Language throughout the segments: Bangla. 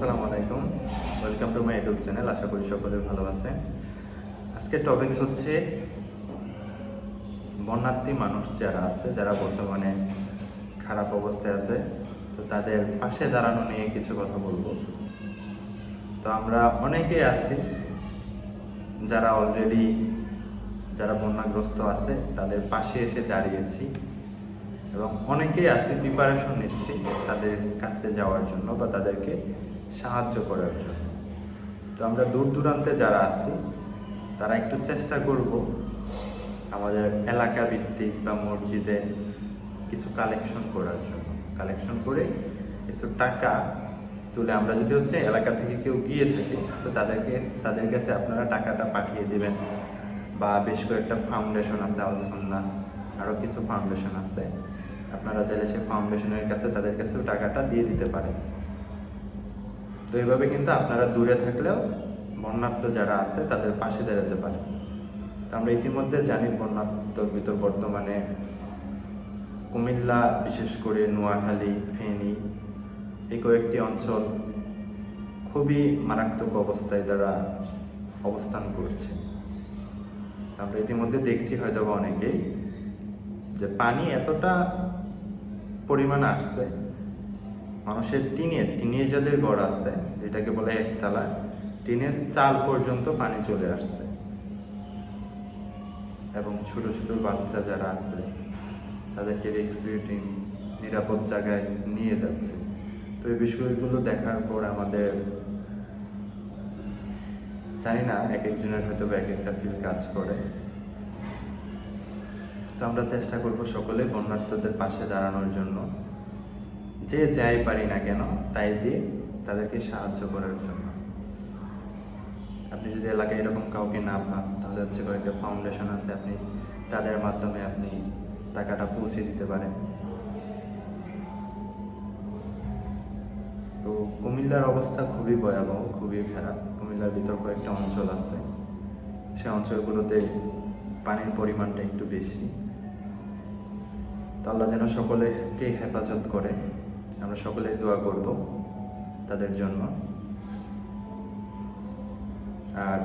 আসসালামু আলাইকুম, welcome to my YouTube channel. আশা করি সকলে ভালো আছেন। আজকের টপিকস হচ্ছে বন্যার্থী মানুষ যারা আছে, যারা বর্তমানে খারাপ অবস্থায় আছে, তো তাদের পাশে দাঁড়ানো নিয়ে কিছু কথা বলবো। তো আমরা অনেকেই আছি যারা অলরেডি যারা বন্যাগ্রস্ত আছে তাদের পাশে এসে দাঁড়িয়েছি, এবং অনেকেই আছে প্রিপারেশন নিচ্ছি তাদের কাছে যাওয়ার জন্য বা তাদেরকে সাহায্য করার জন্য। তো আমরা দূর দূরান্তে যারা আছি তারা একটু চেষ্টা করব আমাদের এলাকা ভিত্তিক বা মসজিদে কিছু কালেকশন করার জন্য। কালেকশন করে কিছু টাকা তুলে আমরা যদি এলাকা থেকে কেউ গিয়ে থাকি তো তাদের কাছে আপনারা টাকাটা পাঠিয়ে দিবেন। বা বেশ কয়েকটা ফাউন্ডেশন আছে, আল সুন্নাহ, আরও কিছু ফাউন্ডেশন আছে, আপনারা চাইলে সেই ফাউন্ডেশনের কাছে তাদের কাছেও টাকাটা দিয়ে দিতে পারেন। তো এইভাবে কিন্তু আপনারা দূরে থাকলেও বন্যার্থ যারা আছে তাদের পাশে দাঁড়াতে পারেন। তো আমরা ইতিমধ্যে জানি বন্যার্থর ভিতর বর্তমানে কুমিল্লা, বিশেষ করে নোয়াখালী, ফেনী, এই কয়েকটি অঞ্চল খুবই মারাত্মক অবস্থায় তারা অবস্থান করছে। আমরা ইতিমধ্যে দেখছি হয়তো বা অনেকেই যে পানি এতটা পরিমাণ আসছে, মানুষের টিনের যাদের ঘর আছে, যেটাকে বলে একতলা, টিনের চাল পর্যন্ত পানি চলে আসছে, এবং ছোট ছোট বাচ্চা যারা আছে তাদেরকে রেস্কিউ টিম নিরাপদ জায়গায় নিয়ে যাচ্ছে। তো এই বিষয়গুলো দেখার পর আমাদের জানি না, এক একজনের হয়তো এক একটা ফিল কাজ করে। তো আমরা চেষ্টা করব সকলে বন্যার্থদের পাশে দাঁড়ানোর জন্য, যে যাই পারি না কেন তাই দিয়ে তাদেরকে সাহায্য করার জন্য। আপনি যদি এলাকায় এরকম কাউকে না পান তাহলে কয়েকটা ফাউন্ডেশন আছে, আপনি তাদের মাধ্যমে আপনি টাকাটা পৌঁছে দিতে পারেন। তো কুমিল্লার অবস্থা খুবই ভয়াবহ, খুবই খারাপ। কুমিল্লার ভিতর কয়েকটা অঞ্চল আছে, সে অঞ্চলগুলোতে পানির পরিমাণটা একটু বেশি। তো আল্লাহ যেন সকলেকে হেফাজত করে, আমরা সকলে দোয়া করব তাদের জন্য। আর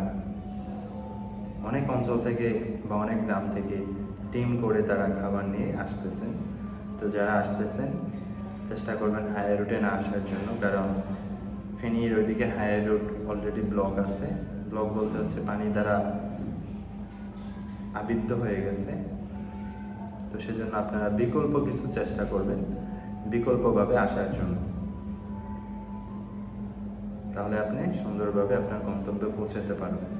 অনেক অঞ্চল থেকে বা অনেক গ্রাম থেকে টিম করে তারা খাবার নিয়ে আসতেছেন। তো যারা আসতেছেন চেষ্টা করবেন হায়ার রুটে না আসার জন্য, কারণ ফেনীর ওইদিকে হায়ার রুট অলরেডি ব্লক আছে। ব্লক বলতে পানি দ্বারা আবৃত হয়ে গেছে। তো সেজন্য আপনারা বিকল্প কিছু চেষ্টা করবেন বিকল্পভাবে আসার জন্য, তাহলে আপনি সুন্দরভাবে আপনার গন্তব্যে পৌঁছাতে পারবেন।